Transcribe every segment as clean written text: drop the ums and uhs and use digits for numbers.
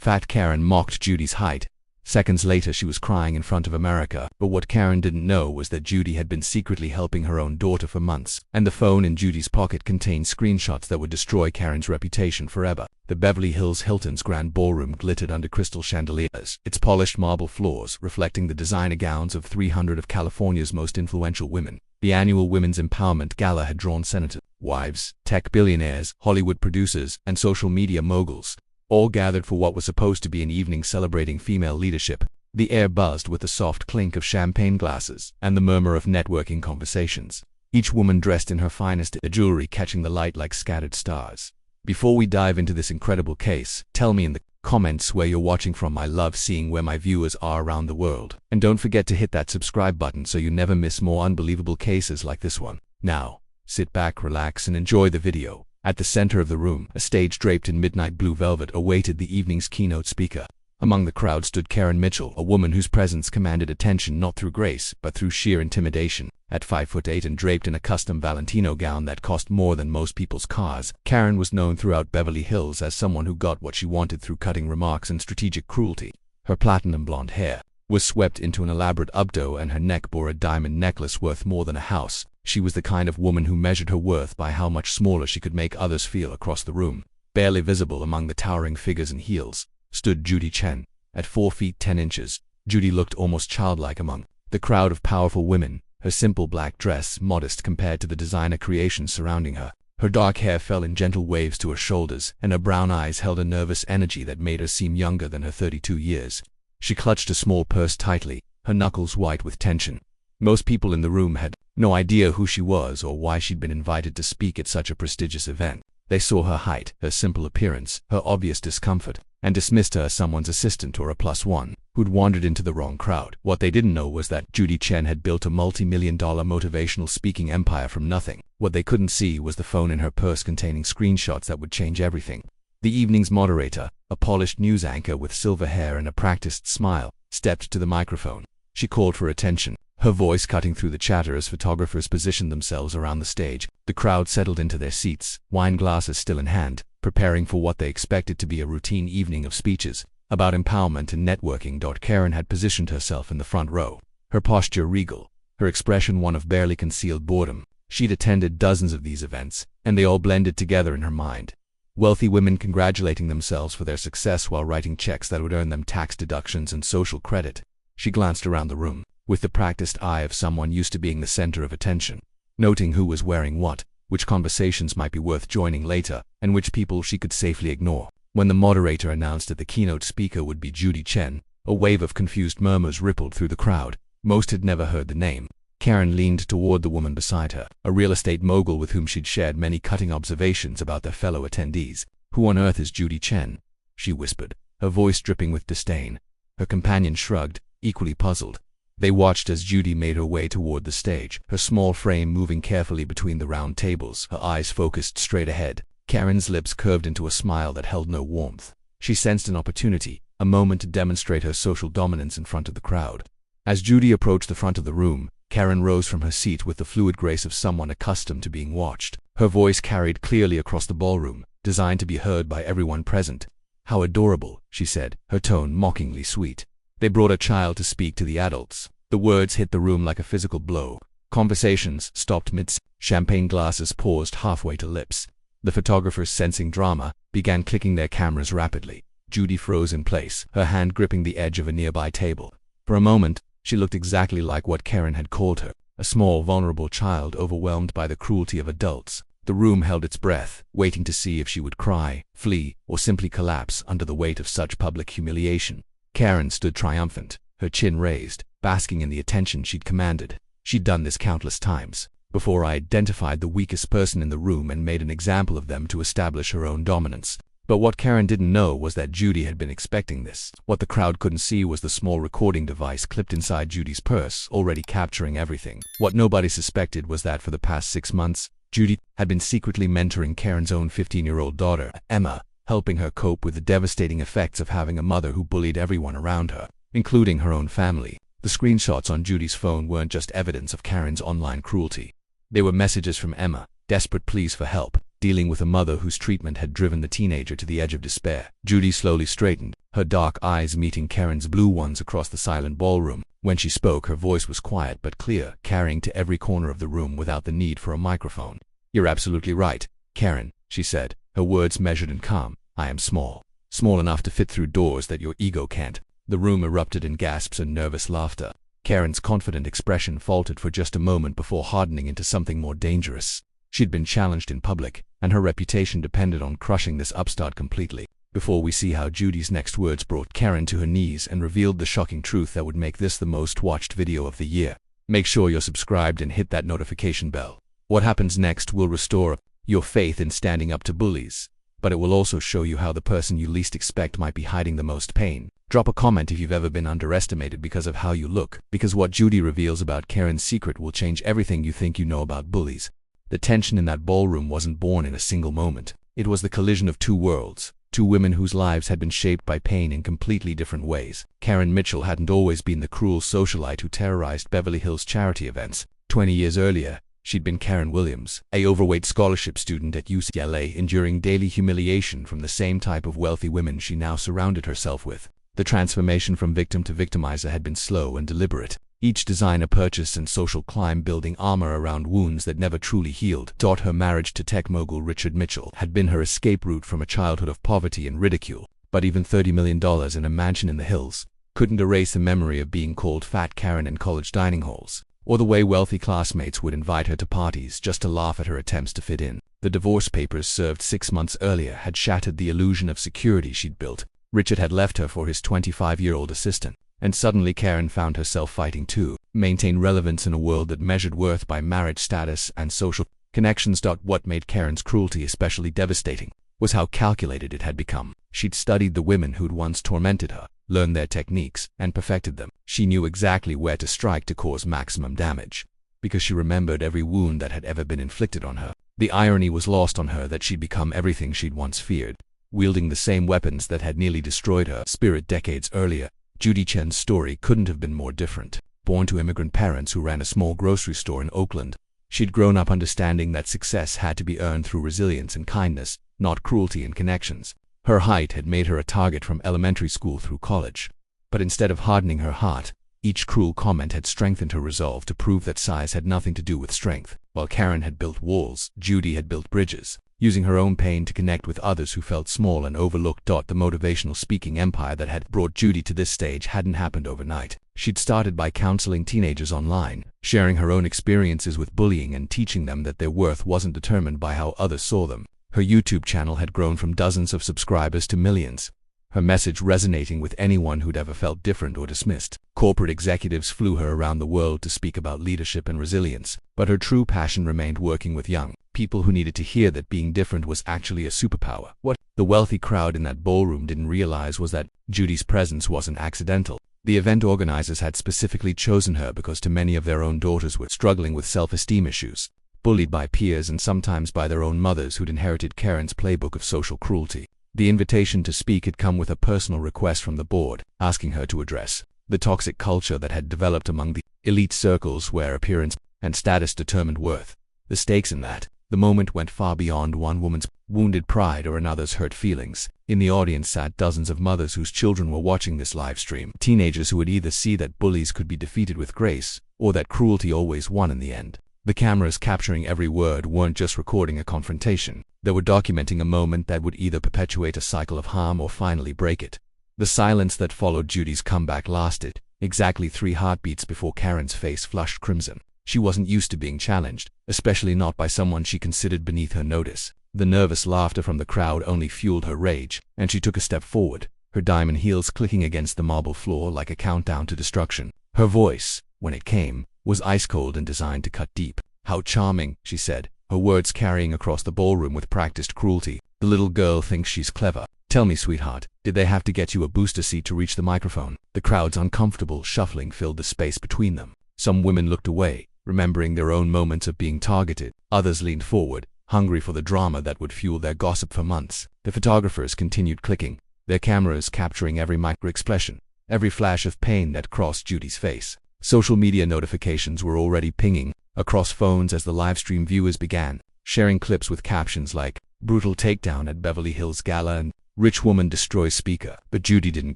Fat Karen mocked Judy's height. Seconds later she was crying in front of America, but what Karen didn't know was that Judy had been secretly helping her own daughter for months, and the phone in Judy's pocket contained screenshots that would destroy Karen's reputation forever. The Beverly Hills Hilton's grand ballroom glittered under crystal chandeliers, its polished marble floors reflecting the designer gowns of 300 of California's most influential women. The annual Women's Empowerment Gala had drawn senators, wives, tech billionaires, Hollywood producers, and social media moguls, all gathered for what was supposed to be an evening celebrating female leadership. The air buzzed with the soft clink of champagne glasses and the murmur of networking conversations. Each woman dressed in her finest, the jewelry catching the light like scattered stars. Before we dive into this incredible case, tell me in the comments where you're watching from. I love seeing where my viewers are around the world. And don't forget to hit that subscribe button so you never miss more unbelievable cases like this one. Now, sit back, relax, and enjoy the video. At the center of the room, a stage draped in midnight blue velvet awaited the evening's keynote speaker. Among the crowd stood Karen Mitchell, a woman whose presence commanded attention not through grace, but through sheer intimidation. At 5'8" and draped in a custom Valentino gown that cost more than most people's cars, Karen was known throughout Beverly Hills as someone who got what she wanted through cutting remarks and strategic cruelty. Her platinum blonde hair was swept into an elaborate updo and her neck bore a diamond necklace worth more than a house. She was the kind of woman who measured her worth by how much smaller she could make others feel across the room. Barely visible among the towering figures and heels stood Judy Chen. At 4 feet 10 inches, Judy looked almost childlike among the crowd of powerful women, her simple black dress modest compared to the designer creations surrounding her. Her dark hair fell in gentle waves to her shoulders, and her brown eyes held a nervous energy that made her seem younger than her 32 years. She clutched a small purse tightly, her knuckles white with tension. Most people in the room had no idea who she was or why she'd been invited to speak at such a prestigious event. They saw her height, her simple appearance, her obvious discomfort, and dismissed her as someone's assistant or a +1 who'd wandered into the wrong crowd. What they didn't know was that Judy Chen had built a multi-million-dollar motivational speaking empire from nothing. What they couldn't see was the phone in her purse containing screenshots that would change everything. The evening's moderator, a polished news anchor with silver hair and a practiced smile, stepped to the microphone. She called for attention, her voice cutting through the chatter as photographers positioned themselves around the stage. The crowd settled into their seats, wine glasses still in hand, preparing for what they expected to be a routine evening of speeches about empowerment and networking. Karen had positioned herself in the front row, her posture regal, her expression one of barely concealed boredom. She'd attended dozens of these events, and they all blended together in her mind. Wealthy women congratulating themselves for their success while writing checks that would earn them tax deductions and social credit. She glanced around the room, with the practiced eye of someone used to being the center of attention, noting who was wearing what, which conversations might be worth joining later, and which people she could safely ignore. When the moderator announced that the keynote speaker would be Judy Chen, a wave of confused murmurs rippled through the crowd. Most had never heard the name. Karen leaned toward the woman beside her, a real estate mogul with whom she'd shared many cutting observations about their fellow attendees. "Who on earth is Judy Chen?" she whispered, her voice dripping with disdain. Her companion shrugged, equally puzzled. They watched as Judy made her way toward the stage, her small frame moving carefully between the round tables, her eyes focused straight ahead. Karen's lips curved into a smile that held no warmth. She sensed an opportunity, a moment to demonstrate her social dominance in front of the crowd. As Judy approached the front of the room, Karen rose from her seat with the fluid grace of someone accustomed to being watched. Her voice carried clearly across the ballroom, designed to be heard by everyone present. "How adorable," she said, her tone mockingly sweet. "They brought a child to speak to the adults." The words hit the room like a physical blow. Conversations stopped mid. Champagne glasses paused halfway to lips. The photographers, sensing drama, began clicking their cameras rapidly. Judy froze in place, her hand gripping the edge of a nearby table. For a moment, she looked exactly like what Karen had called her, a small, vulnerable child overwhelmed by the cruelty of adults. The room held its breath, waiting to see if she would cry, flee, or simply collapse under the weight of such public humiliation. Karen stood triumphant, her chin raised, basking in the attention she'd commanded. She'd done this countless times before. I identified the weakest person in the room and made an example of them to establish her own dominance. But what Karen didn't know was that Judy had been expecting this. What the crowd couldn't see was the small recording device clipped inside Judy's purse, already capturing everything. What nobody suspected was that for the past 6 months, Judy had been secretly mentoring Karen's own 15-year-old daughter, Emma, helping her cope with the devastating effects of having a mother who bullied everyone around her, including her own family. The screenshots on Judy's phone weren't just evidence of Karen's online cruelty. They were messages from Emma, desperate pleas for help, dealing with a mother whose treatment had driven the teenager to the edge of despair. Judy slowly straightened, her dark eyes meeting Karen's blue ones across the silent ballroom. When she spoke, her voice was quiet but clear, carrying to every corner of the room without the need for a microphone. "You're absolutely right, Karen," she said, her words measured and calm. "I am small. Small enough to fit through doors that your ego can't." The room erupted in gasps and nervous laughter. Karen's confident expression faltered for just a moment before hardening into something more dangerous. She'd been challenged in public, and her reputation depended on crushing this upstart completely. Before we see how Judy's next words brought Karen to her knees and revealed the shocking truth that would make this the most watched video of the year, make sure you're subscribed and hit that notification bell. What happens next will restore your faith in standing up to bullies, but it will also show you how the person you least expect might be hiding the most pain. Drop a comment if you've ever been underestimated because of how you look, because what Judy reveals about Karen's secret will change everything you think you know about bullies. The tension in that ballroom wasn't born in a single moment. It was the collision of two worlds. Two women whose lives had been shaped by pain in completely different ways. Karen Mitchell hadn't always been the cruel socialite who terrorized Beverly Hills charity events. 20 years earlier, she'd been Karen Williams, a overweight scholarship student at UCLA, enduring daily humiliation from the same type of wealthy women she now surrounded herself with. The transformation from victim to victimizer had been slow and deliberate. Each designer purchase and social climb building armor around wounds that never truly healed. Her marriage to tech mogul Richard Mitchell had been her escape route from a childhood of poverty and ridicule. But even $30 million in a mansion in the hills couldn't erase the memory of being called Fat Karen in college dining halls, or the way wealthy classmates would invite her to parties just to laugh at her attempts to fit in. The divorce papers served 6 months earlier had shattered the illusion of security she'd built. Richard had left her for his 25-year-old assistant. And suddenly Karen found herself fighting to maintain relevance in a world that measured worth by marriage status and social connections. What made Karen's cruelty especially devastating was how calculated it had become. She'd studied the women who'd once tormented her, learned their techniques, and perfected them. She knew exactly where to strike to cause maximum damage, because she remembered every wound that had ever been inflicted on her. The irony was lost on her that she'd become everything she'd once feared, wielding the same weapons that had nearly destroyed her spirit decades earlier. Judy Chen's story couldn't have been more different. Born to immigrant parents who ran a small grocery store in Oakland, she'd grown up understanding that success had to be earned through resilience and kindness, not cruelty and connections. Her height had made her a target from elementary school through college. But instead of hardening her heart, each cruel comment had strengthened her resolve to prove that size had nothing to do with strength. While Karen had built walls, Judy had built bridges, using her own pain to connect with others who felt small and overlooked. The motivational speaking empire that had brought Judy to this stage hadn't happened overnight. She'd started by counseling teenagers online, sharing her own experiences with bullying and teaching them that their worth wasn't determined by how others saw them. Her YouTube channel had grown from dozens of subscribers to millions, her message resonating with anyone who'd ever felt different or dismissed. Corporate executives flew her around the world to speak about leadership and resilience, but her true passion remained working with young people who needed to hear that being different was actually a superpower. What the wealthy crowd in that ballroom didn't realize was that Judy's presence wasn't accidental. The event organizers had specifically chosen her because too many of their own daughters were struggling with self-esteem issues, bullied by peers and sometimes by their own mothers who'd inherited Karen's playbook of social cruelty. The invitation to speak had come with a personal request from the board, asking her to address the toxic culture that had developed among the elite circles where appearance and status determined worth. The stakes in the moment went far beyond one woman's wounded pride or another's hurt feelings. In the audience sat dozens of mothers whose children were watching this live stream, teenagers who would either see that bullies could be defeated with grace, or that cruelty always won in the end. The cameras capturing every word weren't just recording a confrontation. They were documenting a moment that would either perpetuate a cycle of harm or finally break it. The silence that followed Judy's comeback lasted exactly 3 heartbeats before Karen's face flushed crimson. She wasn't used to being challenged, especially not by someone she considered beneath her notice. The nervous laughter from the crowd only fueled her rage, and she took a step forward, her diamond heels clicking against the marble floor like a countdown to destruction. Her voice, when it came, was ice-cold and designed to cut deep. "How charming," she said, her words carrying across the ballroom with practiced cruelty. "The little girl thinks she's clever. Tell me, sweetheart, did they have to get you a booster seat to reach the microphone?" The crowd's uncomfortable shuffling filled the space between them. Some women looked away, remembering their own moments of being targeted. Others leaned forward, hungry for the drama that would fuel their gossip for months. The photographers continued clicking, their cameras capturing every micro-expression, every flash of pain that crossed Judy's face. Social media notifications were already pinging across phones as the livestream viewers began sharing clips with captions like "brutal takedown at Beverly Hills Gala" and Rich woman destroys speaker. But Judy didn't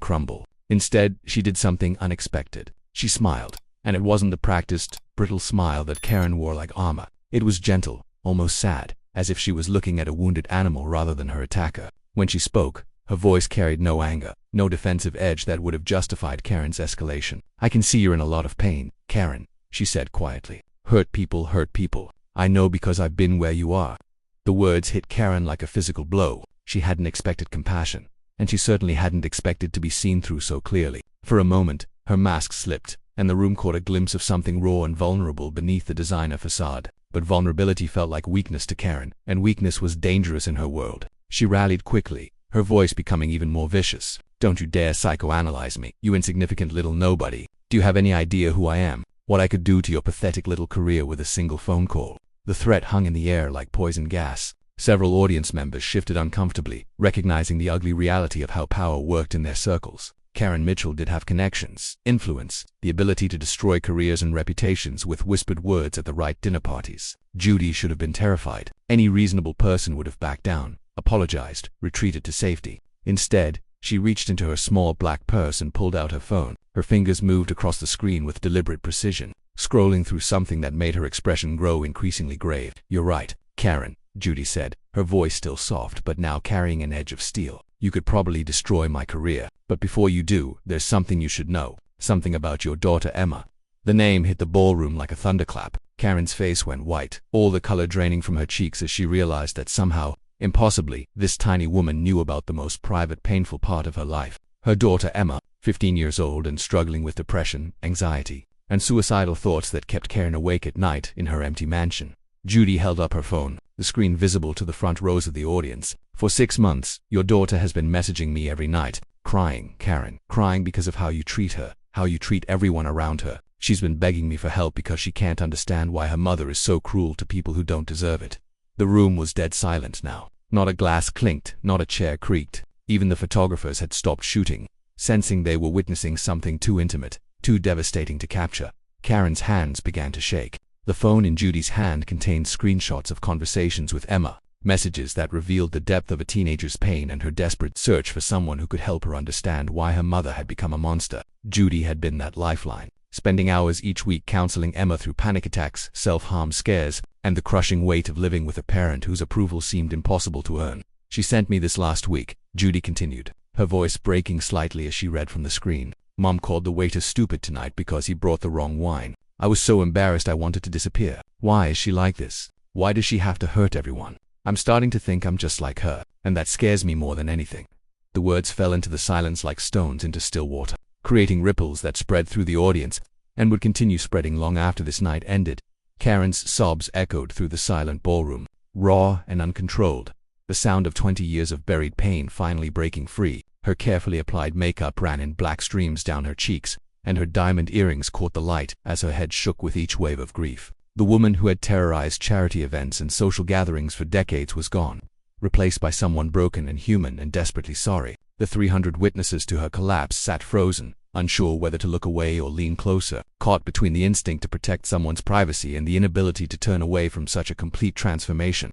crumble. Instead, she did something unexpected. She smiled. And it wasn't the practiced, brittle smile that Karen wore like armor. It was gentle, almost sad, as if she was looking at a wounded animal rather than her attacker. When she spoke, her voice carried no anger, no defensive edge that would have justified Karen's escalation. "I can see you're in a lot of pain, Karen," she said quietly. Hurt people hurt people. I know because I've been where you are." The words hit Karen like a physical blow. She hadn't expected compassion, and she certainly hadn't expected to be seen through so clearly. For a moment, her mask slipped, and the room caught a glimpse of something raw and vulnerable beneath the designer facade. But vulnerability felt like weakness to Karen, and weakness was dangerous in her world. She rallied quickly, her voice becoming even more vicious. "Don't you dare psychoanalyze me, you insignificant little nobody. Do you have any idea who I am? What I could do to your pathetic little career with a single phone call?" The threat hung in the air like poison gas. Several audience members shifted uncomfortably, recognizing the ugly reality of how power worked in their circles. Karen Mitchell did have connections, influence, the ability to destroy careers and reputations with whispered words at the right dinner parties. Judy should have been terrified. Any reasonable person would have backed down, apologized, retreated to safety. Instead, she reached into her small black purse and pulled out her phone. Her fingers moved across the screen with deliberate precision, scrolling through something that made her expression grow increasingly grave. "You're right, Karen," Judy said, her voice still soft but now carrying an edge of steel. "You could probably destroy my career, but before you do, there's something you should know. Something about your daughter Emma." The name hit the ballroom like a thunderclap. Karen's face went white, all the color draining from her cheeks as she realized that somehow, impossibly, this tiny woman knew about the most private, painful part of her life. Her daughter Emma, 15 years old and struggling with depression, anxiety, and suicidal thoughts that kept Karen awake at night in her empty mansion. Judy held up her phone, the screen visible to the front rows of the audience. "For 6 months, your daughter has been messaging me every night, crying, Karen, crying because of how you treat her, how you treat everyone around her. She's been begging me for help because she can't understand why her mother is so cruel to people who don't deserve it." The room was dead silent now. Not a glass clinked, not a chair creaked. Even the photographers had stopped shooting, sensing they were witnessing something too intimate, too devastating to capture. Karen's hands began to shake. The phone in Judy's hand contained screenshots of conversations with Emma, messages that revealed the depth of a teenager's pain and her desperate search for someone who could help her understand why her mother had become a monster. Judy had been that lifeline, spending hours each week counseling Emma through panic attacks, self-harm scares, and the crushing weight of living with a parent whose approval seemed impossible to earn. "She sent me this last week," Judy continued, her voice breaking slightly as she read from the screen. "Mom called the waiter stupid tonight because he brought the wrong wine. I was so embarrassed I wanted to disappear. Why is she like this? Why does she have to hurt everyone? I'm starting to think I'm just like her, and that scares me more than anything." The words fell into the silence like stones into still water, creating ripples that spread through the audience and would continue spreading long after this night ended. Karen's sobs echoed through the silent ballroom, raw and uncontrolled, the sound of 20 years of buried pain finally breaking free. Her carefully applied makeup ran in black streams down her cheeks, and her diamond earrings caught the light as her head shook with each wave of grief. The woman who had terrorized charity events and social gatherings for decades was gone, replaced by someone broken and human and desperately sorry. The 300 witnesses to her collapse sat frozen, unsure whether to look away or lean closer, caught between the instinct to protect someone's privacy and the inability to turn away from such a complete transformation.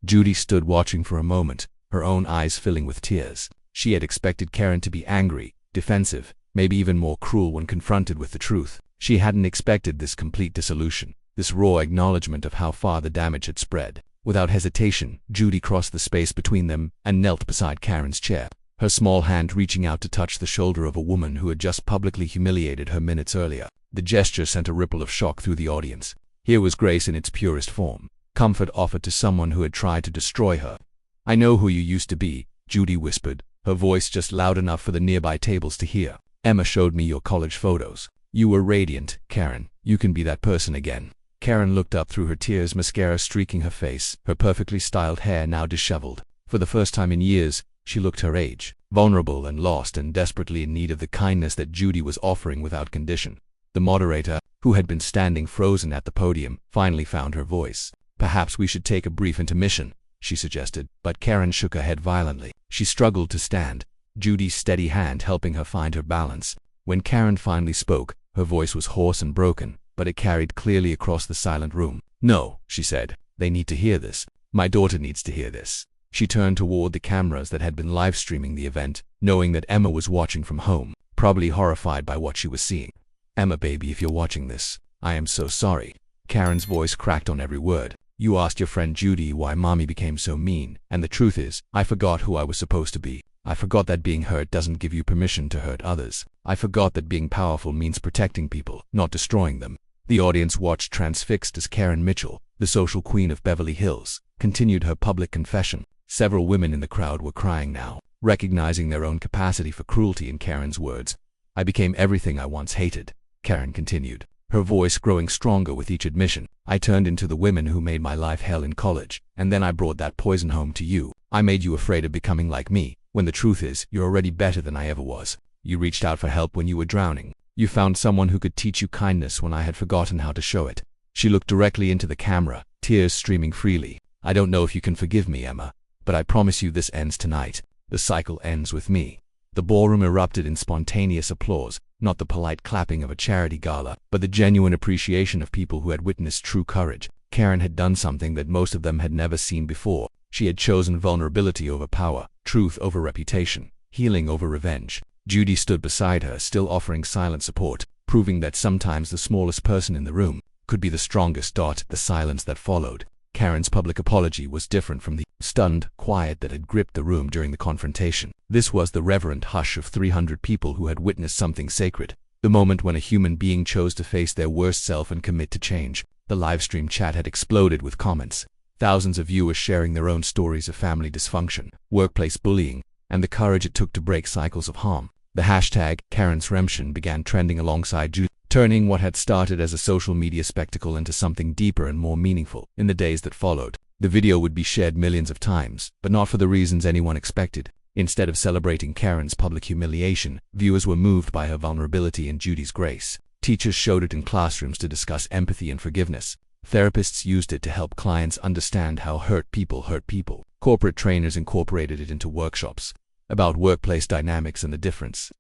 Judy stood watching for a moment, her own eyes filling with tears. She had expected Karen to be angry, defensive, maybe even more cruel when confronted with the truth. She hadn't expected this complete dissolution, this raw acknowledgement of how far the damage had spread. Without hesitation, Judy crossed the space between them and knelt beside Karen's chair, her small hand reaching out to touch the shoulder of a woman who had just publicly humiliated her minutes earlier. The gesture sent a ripple of shock through the audience. Here was grace in its purest form, comfort offered to someone who had tried to destroy her. "I know who you used to be," Judy whispered, her voice just loud enough for the nearby tables to hear. "Emma showed me your college photos. You were radiant, Karen. You can be that person again." Karen looked up through her tears, mascara streaking her face, her perfectly styled hair now disheveled. For the first time in years, she looked her age, vulnerable and lost and desperately in need of the kindness that Judy was offering without condition. The moderator, who had been standing frozen at the podium, finally found her voice. "Perhaps we should take a brief intermission," she suggested, but Karen shook her head violently. She struggled to stand, Judy's steady hand helping her find her balance. When Karen finally spoke, her voice was hoarse and broken, but it carried clearly across the silent room. "No," she said, "they need to hear this. My daughter needs to hear this. She turned toward the cameras that had been live streaming the event, knowing that Emma was watching from home, probably horrified by what she was seeing. "Emma, baby, if you're watching this, I am so sorry." Karen's voice cracked on every word. "You asked your friend Judy why mommy became so mean, and the truth is, I forgot who I was supposed to be. I forgot that being hurt doesn't give you permission to hurt others. I forgot that being powerful means protecting people, not destroying them." The audience watched transfixed as Karen Mitchell, the social queen of Beverly Hills, continued her public confession. Several women in the crowd were crying now, recognizing their own capacity for cruelty in Karen's words. "I became everything I once hated," Karen continued, her voice growing stronger with each admission. "I turned into the women who made my life hell in college, and then I brought that poison home to you. I made you afraid of becoming like me, when the truth is, you're already better than I ever was. You reached out for help when you were drowning. You found someone who could teach you kindness when I had forgotten how to show it." She looked directly into the camera, tears streaming freely. "I don't know if you can forgive me, Emma, but I promise you this ends tonight. The cycle ends with me." The ballroom erupted in spontaneous applause, not the polite clapping of a charity gala, but the genuine appreciation of people who had witnessed true courage. Karen had done something that most of them had never seen before. She had chosen vulnerability over power, truth over reputation, healing over revenge. Judy stood beside her, still offering silent support, proving that sometimes the smallest person in the room could be the strongest. The silence that followed Karen's public apology was different from the stunned quiet that had gripped the room during the confrontation. This was the reverent hush of 300 people who had witnessed something sacred, the moment when a human being chose to face their worst self and commit to change. The livestream chat had exploded with comments, thousands of viewers sharing their own stories of family dysfunction, workplace bullying, and the courage it took to break cycles of harm. The hashtag Karen's Redemption began trending alongside Judy, turning what had started as a social media spectacle into something deeper and more meaningful. In the days that followed, the video would be shared millions of times, but not for the reasons anyone expected. Instead of celebrating Karen's public humiliation, viewers were moved by her vulnerability and Judy's grace. Teachers showed it in classrooms to discuss empathy and forgiveness. Therapists used it to help clients understand how hurt people hurt people. Corporate trainers incorporated it into workshops about workplace dynamics and the difference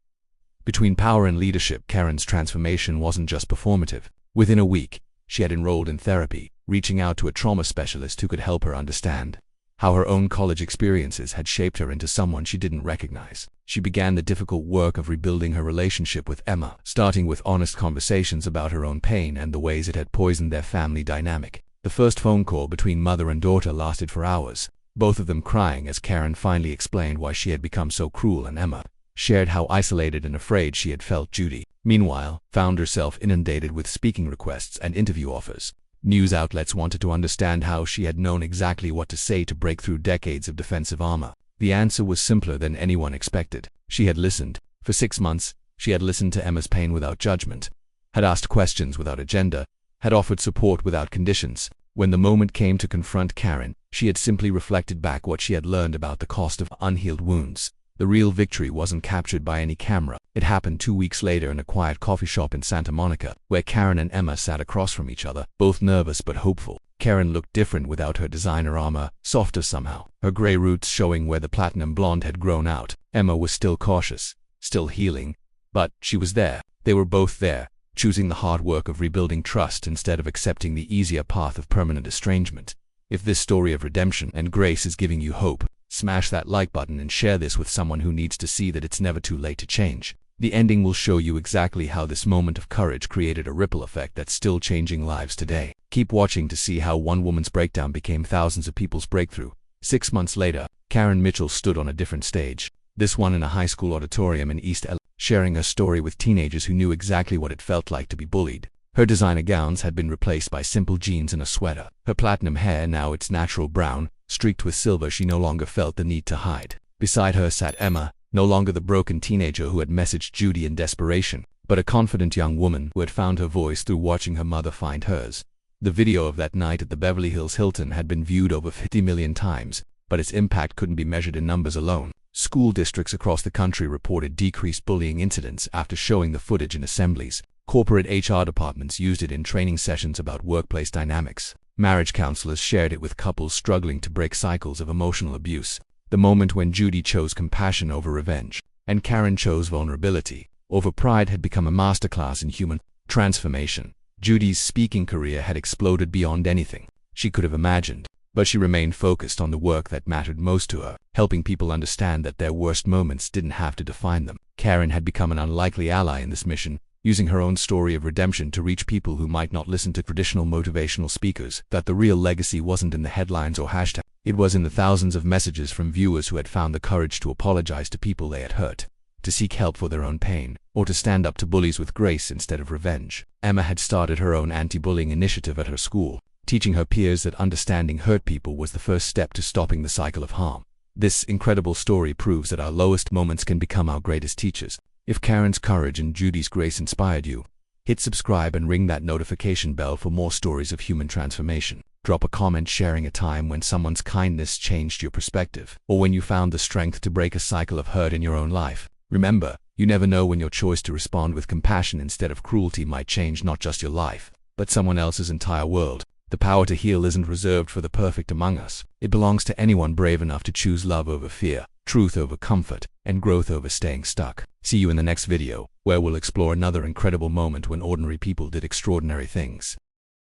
between power and leadership. Karen's transformation wasn't just performative. Within a week, she had enrolled in therapy, reaching out to a trauma specialist who could help her understand how her own college experiences had shaped her into someone she didn't recognize. She began the difficult work of rebuilding her relationship with Emma, starting with honest conversations about her own pain and the ways it had poisoned their family dynamic. The first phone call between mother and daughter lasted for hours, both of them crying as Karen finally explained why she had become so cruel, and Emma shared how isolated and afraid she had felt. Judy, meanwhile, found herself inundated with speaking requests and interview offers. News outlets wanted to understand how she had known exactly what to say to break through decades of defensive armor. The answer was simpler than anyone expected. She had listened. For 6 months, she had listened to Emma's pain without judgment, had asked questions without agenda, had offered support without conditions. When the moment came to confront Karen, she had simply reflected back what she had learned about the cost of unhealed wounds. The real victory wasn't captured by any camera. It happened 2 weeks later in a quiet coffee shop in Santa Monica, where Karen and Emma sat across from each other, both nervous but hopeful. Karen looked different without her designer armor, softer somehow, her gray roots showing where the platinum blonde had grown out. Emma was still cautious, still healing, but she was there. They were both there, choosing the hard work of rebuilding trust instead of accepting the easier path of permanent estrangement. If this story of redemption and grace is giving you hope, smash that like button and share this with someone who needs to see that it's never too late to change. The ending will show you exactly how this moment of courage created a ripple effect that's still changing lives today. Keep watching to see how one woman's breakdown became thousands of people's breakthrough. 6 months later, Karen Mitchell stood on a different stage, this one in a high school auditorium in East LA, sharing her story with teenagers who knew exactly what it felt like to be bullied. Her designer gowns had been replaced by simple jeans and a sweater. Her platinum hair, now its natural brown, streaked with silver, she no longer felt the need to hide. Beside her sat Emma, no longer the broken teenager who had messaged Judy in desperation, but a confident young woman who had found her voice through watching her mother find hers. The video of that night at the Beverly Hills Hilton had been viewed over 50 million times, but its impact couldn't be measured in numbers alone. School districts across the country reported decreased bullying incidents after showing the footage in assemblies. Corporate HR departments used it in training sessions about workplace dynamics. Marriage counselors shared it with couples struggling to break cycles of emotional abuse. The moment when Judy chose compassion over revenge, and Karen chose vulnerability over pride, had become a masterclass in human transformation. Judy's speaking career had exploded beyond anything she could have imagined. But she remained focused on the work that mattered most to her, helping people understand that their worst moments didn't have to define them. Karen had become an unlikely ally in this mission, using her own story of redemption to reach people who might not listen to traditional motivational speakers. That the real legacy wasn't in the headlines or hashtags. It was in the thousands of messages from viewers who had found the courage to apologize to people they had hurt, to seek help for their own pain, or to stand up to bullies with grace instead of revenge. Emma had started her own anti-bullying initiative at her school, teaching her peers that understanding hurt people was the first step to stopping the cycle of harm. This incredible story proves that our lowest moments can become our greatest teachers. If Karen's courage and Judy's grace inspired you, hit subscribe and ring that notification bell for more stories of human transformation. Drop a comment sharing a time when someone's kindness changed your perspective, or when you found the strength to break a cycle of hurt in your own life. Remember, you never know when your choice to respond with compassion instead of cruelty might change not just your life, but someone else's entire world. The power to heal isn't reserved for the perfect among us. It belongs to anyone brave enough to choose love over fear, truth over comfort, and growth over staying stuck. See you in the next video, where we'll explore another incredible moment when ordinary people did extraordinary things.